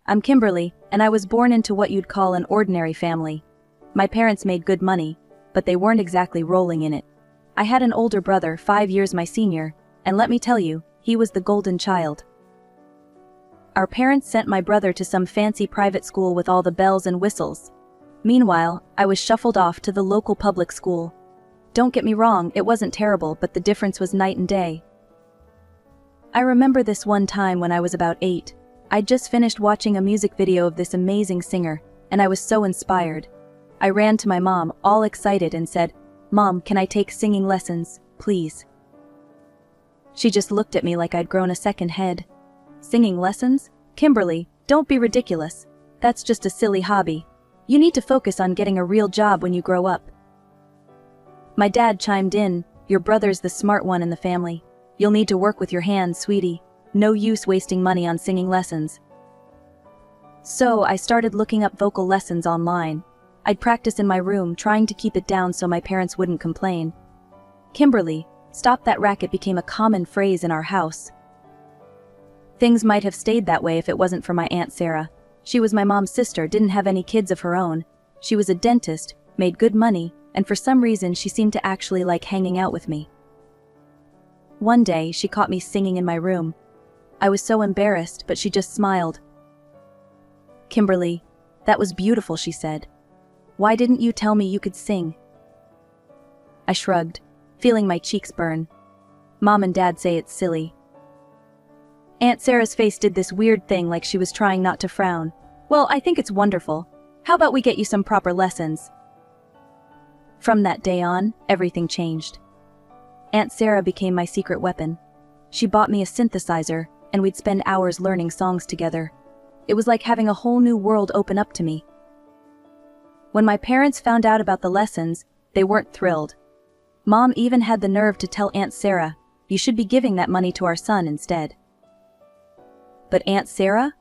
I'm Kimberly, and I was born into what you'd call an ordinary family. My parents made good money, but they weren't exactly rolling in it. I had an older brother, 5 years my senior, and let me tell you, he was the golden child. Our parents sent my brother to some fancy private school with all the bells and whistles. Meanwhile, I was shuffled off to the local public school. Don't get me wrong, it wasn't terrible, but the difference was night and day. I remember this one time when I was about 8. I'd just finished watching a music video of this amazing singer, and I was so inspired. I ran to my mom, all excited, and said, "Mom, can I take singing lessons, please?" She just looked at me like I'd grown a second head. Singing lessons? Kimberly, don't be ridiculous. That's just a silly hobby. You need to focus on getting a real job when you grow up. My dad chimed in, "Your brother's the smart one in the family. You'll need to work with your hands, sweetie. No use wasting money on singing lessons." So I started looking up vocal lessons online. I'd practice in my room, trying to keep it down so my parents wouldn't complain. "Kimberly, stop that racket" became a common phrase in our house. Things might have stayed that way if it wasn't for my Aunt Sarah. She was my mom's sister, didn't have any kids of her own. She was a dentist, made good money, and for some reason she seemed to actually like hanging out with me. One day, she caught me singing in my room. I was so embarrassed, but she just smiled. "Kimberly, that was beautiful," she said. "Why didn't you tell me you could sing?" I shrugged, feeling my cheeks burn. Mom and Dad say it's silly. Aunt Sarah's face did this weird thing like she was trying not to frown. "Well, I think it's wonderful. How about we get you some proper lessons?" From that day on, everything changed. Aunt Sarah became my secret weapon. She bought me a synthesizer, and we'd spend hours learning songs together. It was like having a whole new world open up to me. When my parents found out about the lessons, they weren't thrilled. Mom even had the nerve to tell Aunt Sarah, "You should be giving that money to our son instead." But Aunt Sarah?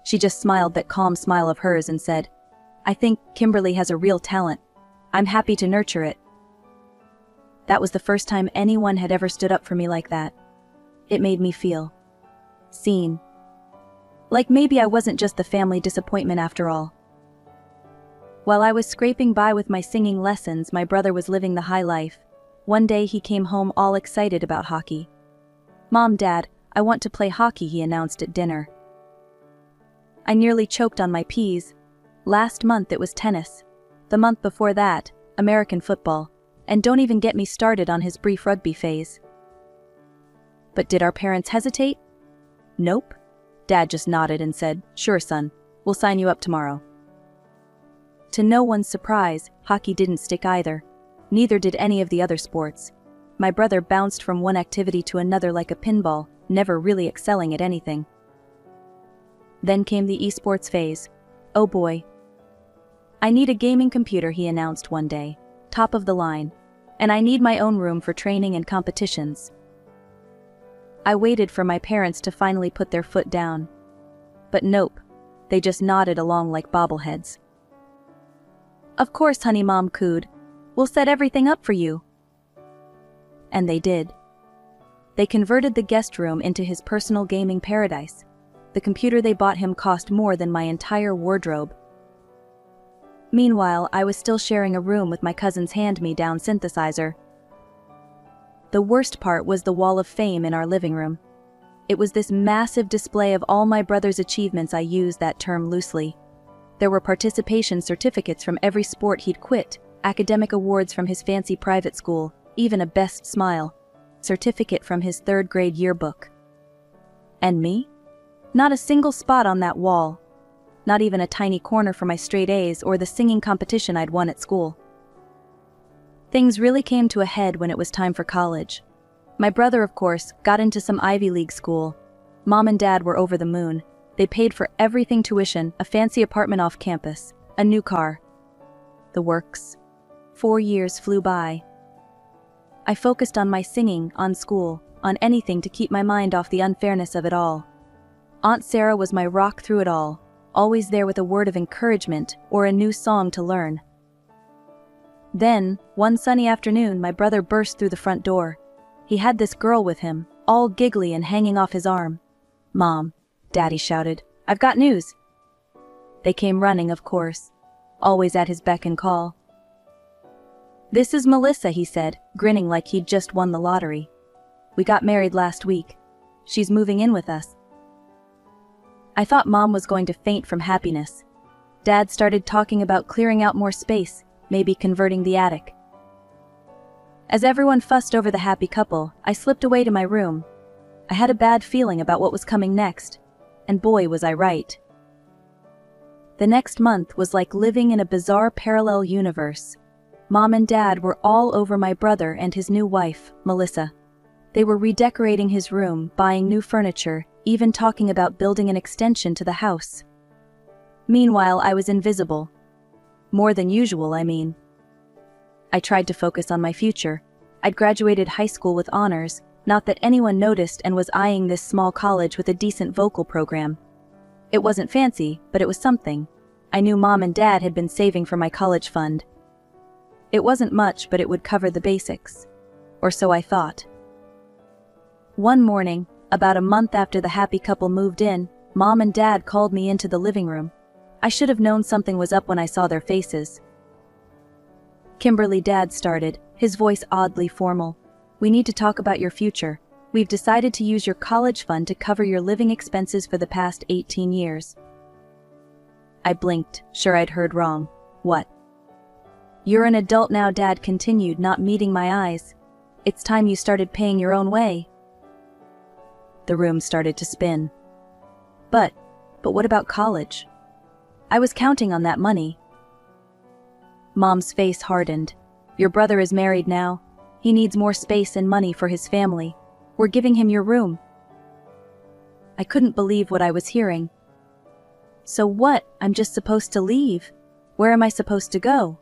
She just smiled that calm smile of hers and said, "I think Kimberly has a real talent. I'm happy to nurture it." That was the first time anyone had ever stood up for me like that. It made me feel seen. Like maybe I wasn't just the family disappointment after all. While I was scraping by with my singing lessons, my brother was living the high life. One day he came home all excited about hockey. "Mom, Dad, I want to play hockey," he announced at dinner. I nearly choked on my peas. Last month it was tennis. The month before that, American football. And don't even get me started on his brief rugby phase. But did our parents hesitate? Nope. Dad just nodded and said, "Sure, son, we'll sign you up tomorrow." To no one's surprise, hockey didn't stick either. Neither did any of the other sports. My brother bounced from one activity to another like a pinball, never really excelling at anything. Then came the esports phase. Oh boy. "I need a gaming computer," he announced one day. "Top of the line. And I need my own room for training and competitions." I waited for my parents to finally put their foot down. But nope. They just nodded along like bobbleheads. "Of course, honey," Mom cooed. "We'll set everything up for you." And they did. They converted the guest room into his personal gaming paradise. The computer they bought him cost more than my entire wardrobe. Meanwhile, I was still sharing a room with my cousin's hand-me-down synthesizer. The worst part was the wall of fame in our living room. It was this massive display of all my brother's achievements. I use that term loosely. There were participation certificates from every sport he'd quit, academic awards from his fancy private school, even a best smile certificate from his 3rd grade yearbook. And me? Not a single spot on that wall. Not even a tiny corner for my straight A's or the singing competition I'd won at school. Things really came to a head when it was time for college. My brother, of course, got into some Ivy League school. Mom and Dad were over the moon. They paid for everything: tuition, a fancy apartment off campus, a new car. The works. 4 years flew by. I focused on my singing, on school, on anything to keep my mind off the unfairness of it all. Aunt Sarah was my rock through it all, always there with a word of encouragement or a new song to learn. Then, one sunny afternoon, my brother burst through the front door. He had this girl with him, all giggly and hanging off his arm. "Mom," Daddy shouted, "I've got news. They came running, of course, always at his beck and call. "This is Melissa," he said, grinning like he'd just won the lottery. "We got married last week. She's moving in with us." I thought Mom was going to faint from happiness. Dad started talking about clearing out more space, maybe converting the attic. As everyone fussed over the happy couple, I slipped away to my room. I had a bad feeling about what was coming next, and boy was I right. The next month was like living in a bizarre parallel universe. Mom and Dad were all over my brother and his new wife, Melissa. They were redecorating his room, buying new furniture, even talking about building an extension to the house. Meanwhile, I was invisible. More than usual, I mean. I tried to focus on my future. I'd graduated high school with honors, not that anyone noticed, and was eyeing this small college with a decent vocal program. It wasn't fancy, but it was something. I knew Mom and Dad had been saving for my college fund. It wasn't much, but it would cover the basics. Or so I thought. One morning, about a month after the happy couple moved in, Mom and Dad called me into the living room. I should have known something was up when I saw their faces. "Kimberly," Dad started, his voice oddly formal. "We need to talk about your future. We've decided to use your college fund to cover your living expenses for the past 18 years. I blinked, sure I'd heard wrong. "What?" "You're an adult now," Dad continued, not meeting my eyes. "It's time you started paying your own way." The room started to spin. But what about college? I was counting on that money. Mom's face hardened. "Your brother is married now. He needs more space and money for his family. We're giving him your room." I couldn't believe what I was hearing. "So what? I'm just supposed to leave? Where am I supposed to go?"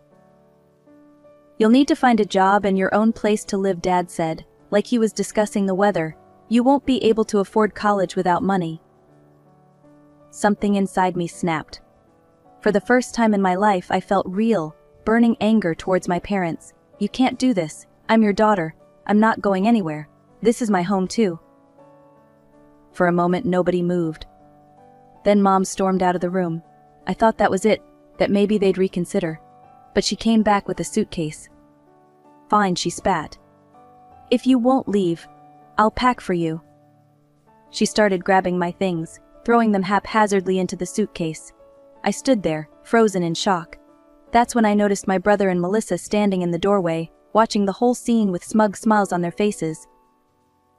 "You'll need to find a job and your own place to live," Dad said, like he was discussing the weather. "You won't be able to afford college without money." Something inside me snapped. For the first time in my life, I felt real, burning anger towards my parents. "You can't do this. I'm your daughter. I'm not going anywhere. This is my home too." For a moment, nobody moved. Then Mom stormed out of the room. I thought that was it, that maybe they'd reconsider. But she came back with a suitcase. "Fine," she spat. "If you won't leave, I'll pack for you." She started grabbing my things, throwing them haphazardly into the suitcase. I stood there, frozen in shock. That's when I noticed my brother and Melissa standing in the doorway, watching the whole scene with smug smiles on their faces.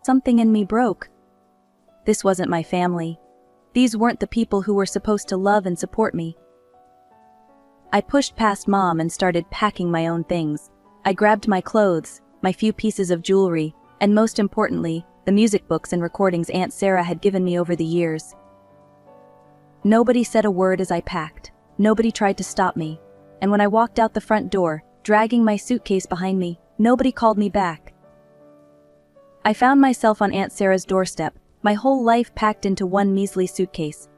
Something in me broke. This wasn't my family. These weren't the people who were supposed to love and support me. I pushed past Mom and started packing my own things. I grabbed my clothes, my few pieces of jewelry, and most importantly, the music books and recordings Aunt Sarah had given me over the years. Nobody said a word as I packed. Nobody tried to stop me. And when I walked out the front door, dragging my suitcase behind me, nobody called me back. I found myself on Aunt Sarah's doorstep, my whole life packed into one measly suitcase.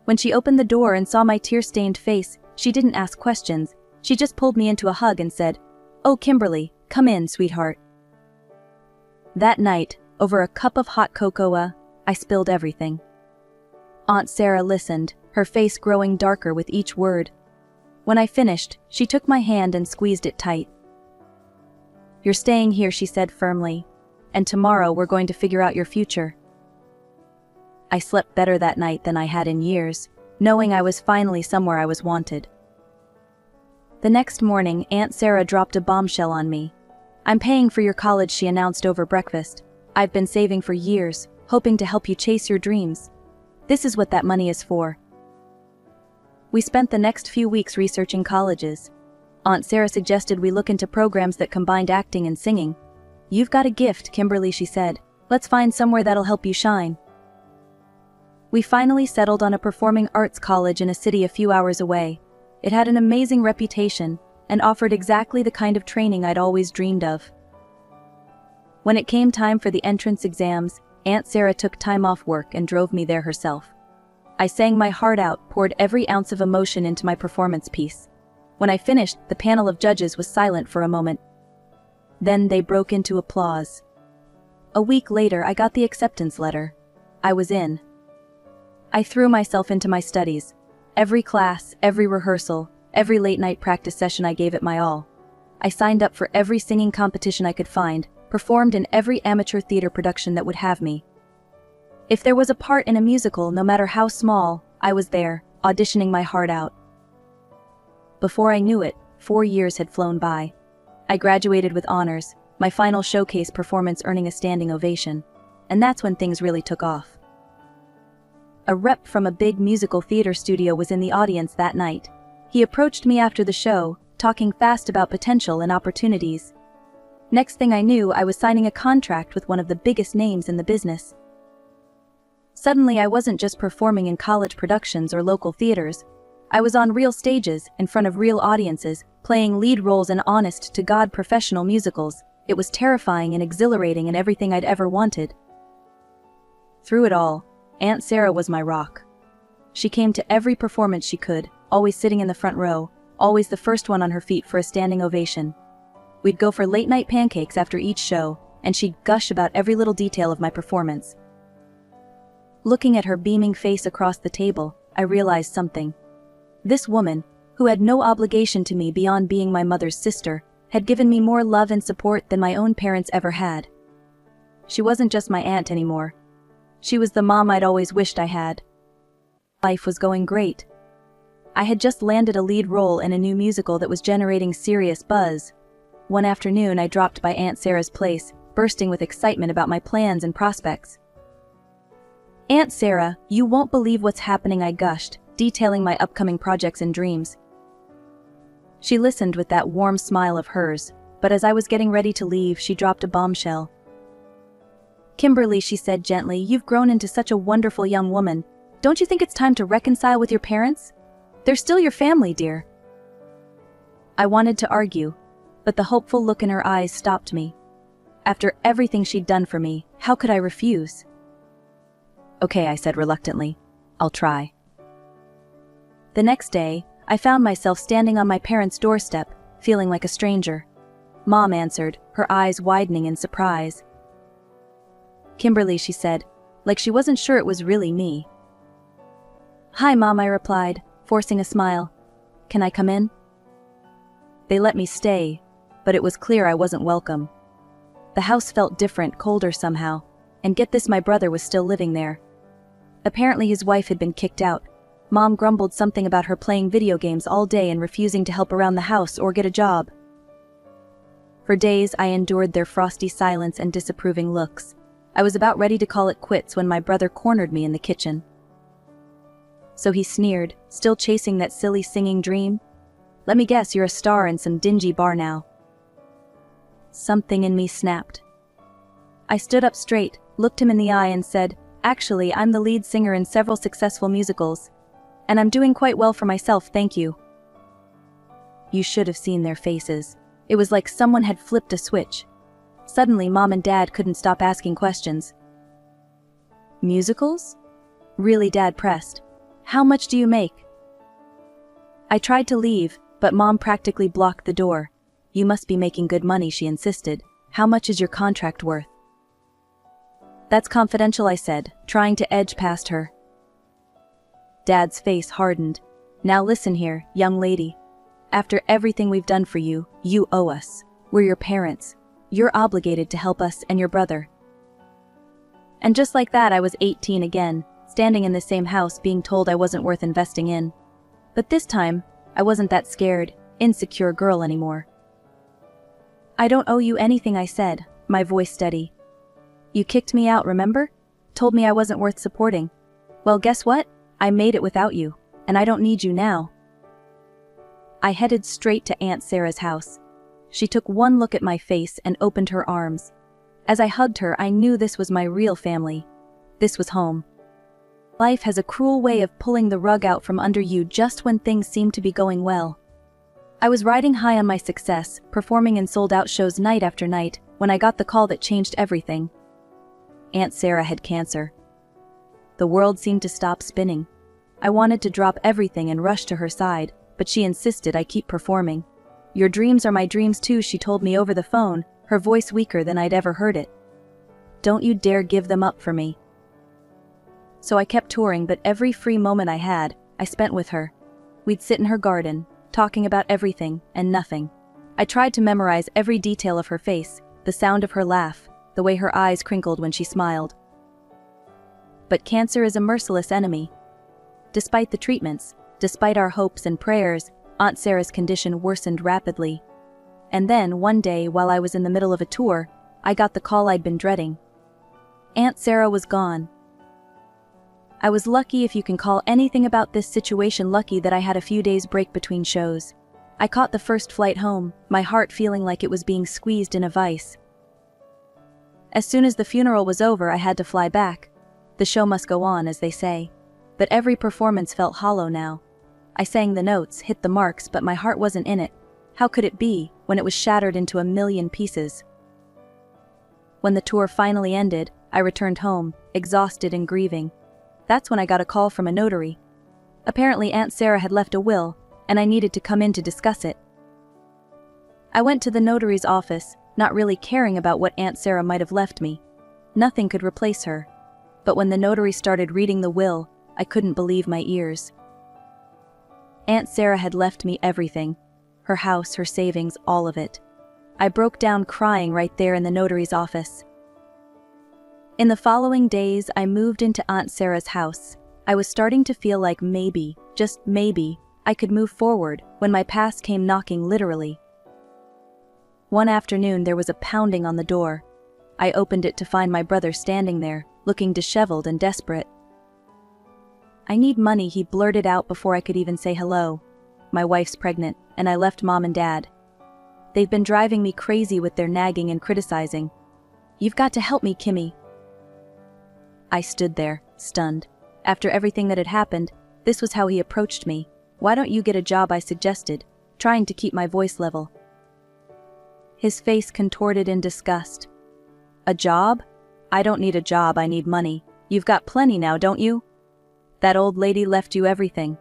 When she opened the door and saw my tear-stained face, she didn't ask questions. She just pulled me into a hug and said, "Oh, Kimberly, come in, sweetheart." That night, over a cup of hot cocoa, I spilled everything. Aunt Sarah listened, her face growing darker with each word. When I finished, she took my hand and squeezed it tight. "You're staying here," she said firmly, "and tomorrow we're going to figure out your future." I slept better that night than I had in years, knowing I was finally somewhere I was wanted. The next morning, Aunt Sarah dropped a bombshell on me. "I'm paying for your college," she announced over breakfast. "I've been saving for years, hoping to help you chase your dreams. This is what that money is for." We spent the next few weeks researching colleges. Aunt Sarah suggested we look into programs that combined acting and singing. "You've got a gift, Kimberly," she said. "Let's find somewhere that'll help you shine." We finally settled on a performing arts college in a city a few hours away. It had an amazing reputation and offered exactly the kind of training I'd always dreamed of. When it came time for the entrance exams, Aunt Sarah took time off work and drove me there herself. I sang my heart out, poured every ounce of emotion into my performance piece. When I finished, the panel of judges was silent for a moment. Then they broke into applause. A week later, I got the acceptance letter. I was in. I threw myself into my studies. Every class, every rehearsal, every late-night practice session I gave it my all. I signed up for every singing competition I could find, performed in every amateur theater production that would have me. If there was a part in a musical, no matter how small, I was there, auditioning my heart out. Before I knew it, 4 years had flown by. I graduated with honors, my final showcase performance earning a standing ovation. And that's when things really took off. A rep from a big musical theater studio was in the audience that night. He approached me after the show, talking fast about potential and opportunities. Next thing I knew, I was signing a contract with one of the biggest names in the business. Suddenly, I wasn't just performing in college productions or local theaters. I was on real stages, in front of real audiences, playing lead roles in honest-to-God professional musicals. It was terrifying and exhilarating and everything I'd ever wanted. Through it all, Aunt Sarah was my rock. She came to every performance she could, always sitting in the front row, always the first one on her feet for a standing ovation. We'd go for late-night pancakes after each show, and she'd gush about every little detail of my performance. Looking at her beaming face across the table, I realized something. This woman, who had no obligation to me beyond being my mother's sister, had given me more love and support than my own parents ever had. She wasn't just my aunt anymore. She was the mom I'd always wished I had. Life was going great. I had just landed a lead role in a new musical that was generating serious buzz. One afternoon, I dropped by Aunt Sarah's place, bursting with excitement about my plans and prospects. "Aunt Sarah, you won't believe what's happening," I gushed, detailing my upcoming projects and dreams. She listened with that warm smile of hers, but as I was getting ready to leave, she dropped a bombshell. "Kimberly," she said gently, "you've grown into such a wonderful young woman. Don't you think it's time to reconcile with your parents? They're still your family, dear." I wanted to argue, but the hopeful look in her eyes stopped me. After everything she'd done for me, how could I refuse? "Okay," I said reluctantly. "I'll try." The next day, I found myself standing on my parents' doorstep, feeling like a stranger. Mom answered, her eyes widening in surprise. "Kimberly," she said, like she wasn't sure it was really me. "Hi, Mom," I replied, forcing a smile. "Can I come in?" They let me stay, but it was clear I wasn't welcome. The house felt different, colder somehow, and get this, my brother was still living there. Apparently his wife had been kicked out. Mom grumbled something about her playing video games all day and refusing to help around the house or get a job. For days I endured their frosty silence and disapproving looks. I was about ready to call it quits when my brother cornered me in the kitchen. "So," he sneered, "still chasing that silly singing dream? Let me guess, you're a star in some dingy bar now." Something in me snapped. I stood up straight, looked him in the eye and said, "Actually, I'm the lead singer in several successful musicals. And I'm doing quite well for myself, thank you." You should have seen their faces. It was like someone had flipped a switch. Suddenly, Mom and Dad couldn't stop asking questions. "Musicals?" "Really?" Dad pressed. "How much do you make?" I tried to leave, but Mom practically blocked the door. "You must be making good money," she insisted. "How much is your contract worth?" "That's confidential," I said, trying to edge past her. Dad's face hardened. "Now listen here, young lady. After everything we've done for you, you owe us. We're your parents. You're obligated to help us and your brother." And just like that, I was 18 again, standing in the same house being told I wasn't worth investing in. But this time, I wasn't that scared, insecure girl anymore. "I don't owe you anything," I said, my voice steady. "You kicked me out, remember? Told me I wasn't worth supporting. Well, guess what? I made it without you, and I don't need you now." I headed straight to Aunt Sarah's house. She took one look at my face and opened her arms. As I hugged her, I knew this was my real family. This was home. Life has a cruel way of pulling the rug out from under you just when things seem to be going well. I was riding high on my success, performing in sold-out shows night after night, when I got the call that changed everything. Aunt Sarah had cancer. The world seemed to stop spinning. I wanted to drop everything and rush to her side, but she insisted I keep performing. "Your dreams are my dreams too," she told me over the phone, her voice weaker than I'd ever heard it. "Don't you dare give them up for me." So I kept touring, but every free moment I had, I spent with her. We'd sit in her garden, talking about everything and nothing. I tried to memorize every detail of her face, the sound of her laugh, the way her eyes crinkled when she smiled. But cancer is a merciless enemy. Despite the treatments, despite our hopes and prayers, Aunt Sarah's condition worsened rapidly. And then, one day, while I was in the middle of a tour, I got the call I'd been dreading. Aunt Sarah was gone. I was lucky, if you can call anything about this situation lucky, that I had a few days break between shows. I caught the first flight home, my heart feeling like it was being squeezed in a vice. As soon as the funeral was over, I had to fly back. The show must go on, as they say. But every performance felt hollow now. I sang the notes, hit the marks, but my heart wasn't in it. How could it be, when it was shattered into a million pieces? When the tour finally ended, I returned home, exhausted and grieving. That's when I got a call from a notary. Apparently Aunt Sarah had left a will, and I needed to come in to discuss it. I went to the notary's office, not really caring about what Aunt Sarah might have left me. Nothing could replace her. But when the notary started reading the will, I couldn't believe my ears. Aunt Sarah had left me everything. Her house, her savings, all of it. I broke down crying right there in the notary's office. In the following days, I moved into Aunt Sarah's house. I was starting to feel like maybe, just maybe, I could move forward when my past came knocking, literally. One afternoon there was a pounding on the door. I opened it to find my brother standing there, looking disheveled and desperate. "I need money," he blurted out before I could even say hello. "My wife's pregnant, and I left Mom and Dad. They've been driving me crazy with their nagging and criticizing. You've got to help me, Kimmy." I stood there, stunned. After everything that had happened, this was how he approached me. "Why don't you get a job?" I suggested, trying to keep my voice level. His face contorted in disgust. "A job? I don't need a job, I need money. You've got plenty now, don't you? That old lady left you everything."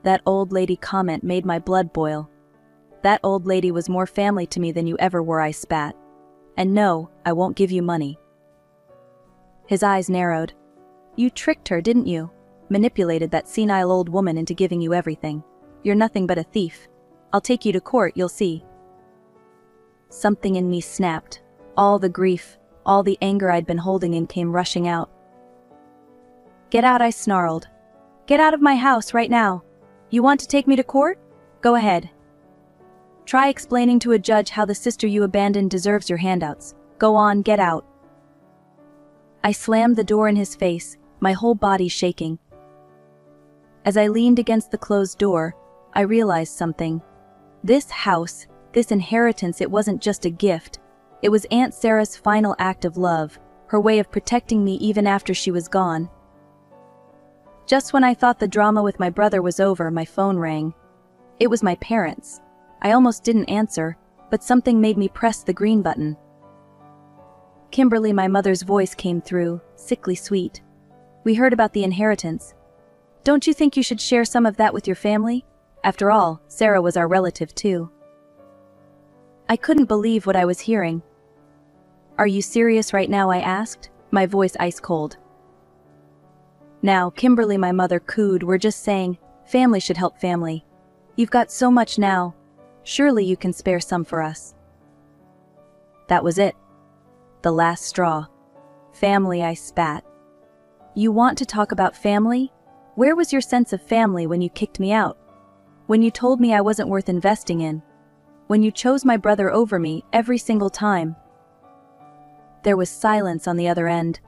That old lady comment made my blood boil. That old lady was more family to me than you ever were, I spat. "And no, I won't give you money." His eyes narrowed. "You tricked her, didn't you? Manipulated that senile old woman into giving you everything. You're nothing but a thief. I'll take you to court, you'll see." Something in me snapped. All the grief, all the anger I'd been holding in came rushing out. "Get out," I snarled. "Get out of my house right now. You want to take me to court? Go ahead. Try explaining to a judge how the sister you abandoned deserves your handouts. Go on, get out." I slammed the door in his face, my whole body shaking. As I leaned against the closed door, I realized something. This house, this inheritance, it wasn't just a gift. It was Aunt Sarah's final act of love, her way of protecting me even after she was gone. Just when I thought the drama with my brother was over, my phone rang. It was my parents. I almost didn't answer, but something made me press the green button. Kimberly, my mother's voice came through, sickly sweet. "We heard about the inheritance. Don't you think you should share some of that with your family? After all, Sarah was our relative too." I couldn't believe what I was hearing. "Are you serious right now?" I asked, my voice ice cold. "Now, Kimberly," my mother cooed, "we're just saying, family should help family. You've got so much now. Surely you can spare some for us." That was it. The last straw. "Family," I spat. "You want to talk about family? Where was your sense of family when you kicked me out? When you told me I wasn't worth investing in? When you chose my brother over me every single time?" There was silence on the other end.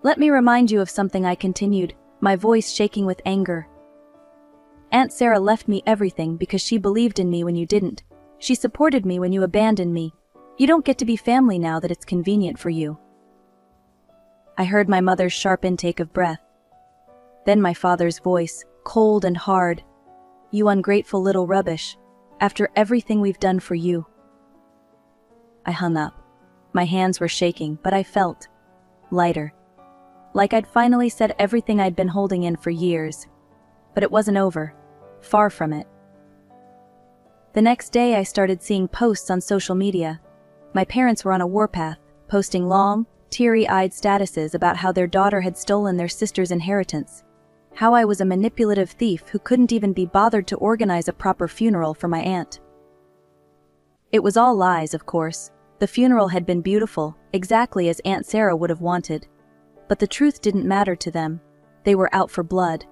"Let me remind you of something," I continued, my voice shaking with anger. "Aunt Sarah left me everything because she believed in me when you didn't. She supported me when you abandoned me. You don't get to be family now that it's convenient for you." I heard my mother's sharp intake of breath. Then my father's voice, cold and hard. "You ungrateful little rubbish. After everything we've done for you." I hung up. My hands were shaking, but I felt lighter. Like I'd finally said everything I'd been holding in for years. But it wasn't over. Far from it. The next day I started seeing posts on social media. My parents were on a warpath, posting long, teary-eyed statuses about how their daughter had stolen their sister's inheritance. how I was a manipulative thief who couldn't even be bothered to organize a proper funeral for my aunt. It was all lies, of course. The funeral had been beautiful, exactly as Aunt Sarah would have wanted. But the truth didn't matter to them. They were out for blood.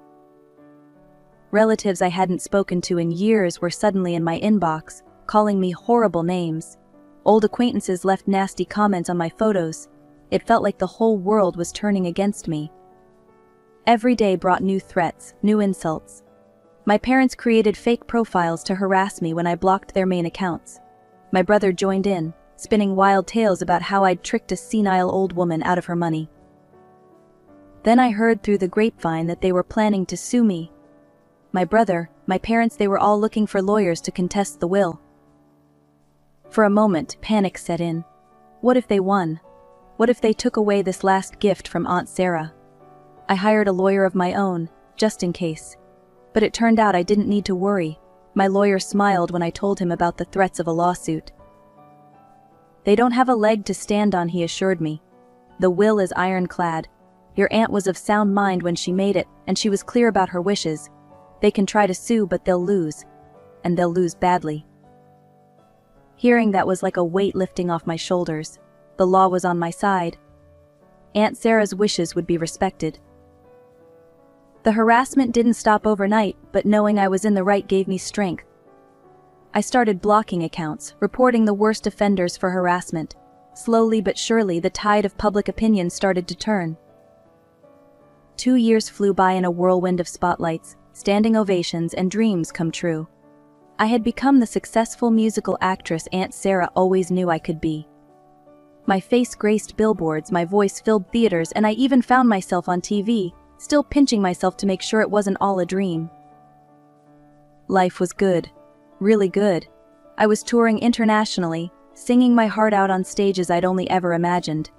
Relatives I hadn't spoken to in years were suddenly in my inbox, calling me horrible names. Old acquaintances left nasty comments on my photos. It felt like the whole world was turning against me. Every day brought new threats, new insults. My parents created fake profiles to harass me when I blocked their main accounts. My brother joined in, spinning wild tales about how I'd tricked a senile old woman out of her money. Then I heard through the grapevine that they were planning to sue me. My brother, my parents, they were all looking for lawyers to contest the will. For a moment, panic set in. What if they won? What if they took away this last gift from Aunt Sarah? I hired a lawyer of my own, just in case. But it turned out I didn't need to worry. My lawyer smiled when I told him about the threats of a lawsuit. They don't have a leg to stand on, he assured me. The will is ironclad. Your aunt was of sound mind when she made it, and she was clear about her wishes. They can try to sue, but they'll lose. And they'll lose badly. Hearing that was like a weight lifting off my shoulders. The law was on my side. Aunt Sarah's wishes would be respected. The harassment didn't stop overnight, but knowing I was in the right gave me strength. I started blocking accounts, reporting the worst offenders for harassment. Slowly but surely, the tide of public opinion started to turn. 2 years flew by in a whirlwind of spotlights, standing ovations, and dreams come true. I had become the successful musical actress Aunt Sarah always knew I could be. My face graced billboards, my voice filled theaters, and I even found myself on TV, still pinching myself to make sure it wasn't all a dream. Life was good. Really good. I was touring internationally, singing my heart out on stages I'd only ever imagined.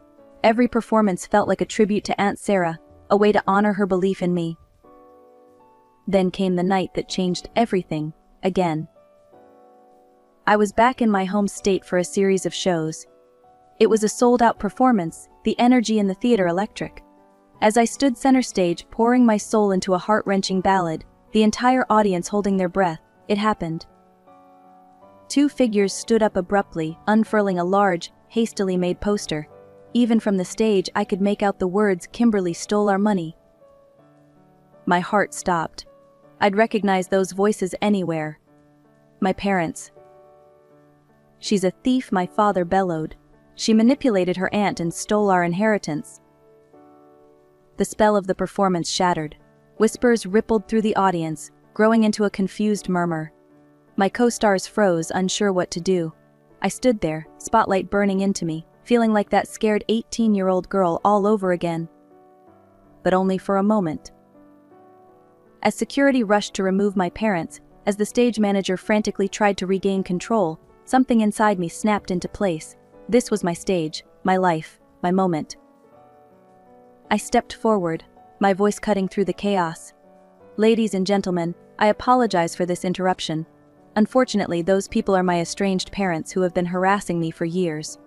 Every performance felt like a tribute to Aunt Sarah, a way to honor her belief in me. Then came the night that changed everything, again. I was back in my home state for a series of shows. It was a sold-out performance, the energy in the theater electric. As I stood center stage, pouring my soul into a heart-wrenching ballad, the entire audience holding their breath, it happened. 2 figures stood up abruptly, unfurling a large, hastily made poster. Even from the stage, I could make out the words, "Kimberly stole our money." My heart stopped. I'd recognize those voices anywhere. My parents. "She's a thief," my father bellowed. "She manipulated her aunt and stole our inheritance." The spell of the performance shattered. Whispers rippled through the audience, growing into a confused murmur. My co-stars froze, unsure what to do. I stood there, spotlight burning into me, feeling like that scared 18-year-old girl all over again. But only for a moment. As security rushed to remove my parents, as the stage manager frantically tried to regain control, something inside me snapped into place. This was my stage, my life, my moment. I stepped forward, my voice cutting through the chaos. "Ladies and gentlemen, I apologize for this interruption. Unfortunately, those people are my estranged parents who have been harassing me for years.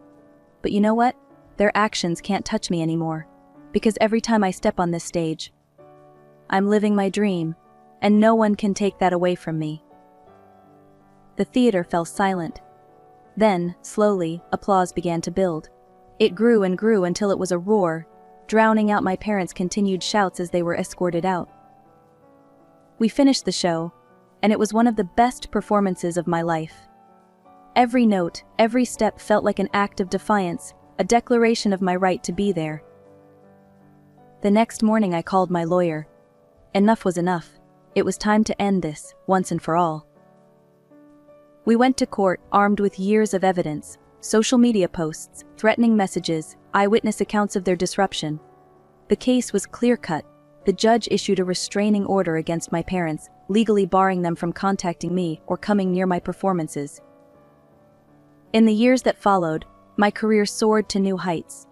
But you know what? Their actions can't touch me anymore. Because every time I step on this stage, I'm living my dream, and no one can take that away from me." The theater fell silent. Then, slowly, applause began to build. It grew and grew until it was a roar, drowning out my parents' continued shouts as they were escorted out. We finished the show, and it was one of the best performances of my life. Every note, every step felt like an act of defiance, a declaration of my right to be there. The next morning I called my lawyer. Enough was enough. It was time to end this, once and for all. We went to court, armed with years of evidence, social media posts, threatening messages, eyewitness accounts of their disruption. The case was clear-cut. The judge issued a restraining order against my parents, legally barring them from contacting me or coming near my performances. In the years that followed, my career soared to new heights.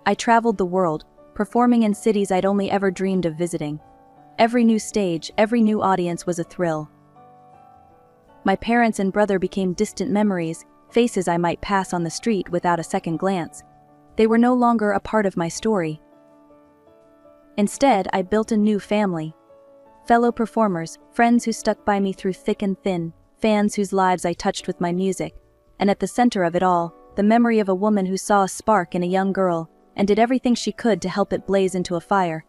I traveled the world, performing in cities I'd only ever dreamed of visiting. Every new stage, every new audience was a thrill. My parents and brother became distant memories, faces I might pass on the street without a second glance. They were no longer a part of my story. Instead, I built a new family. Fellow performers, friends who stuck by me through thick and thin, fans whose lives I touched with my music. And at the center of it all, the memory of a woman who saw a spark in a young girl and did everything she could to help it blaze into a fire.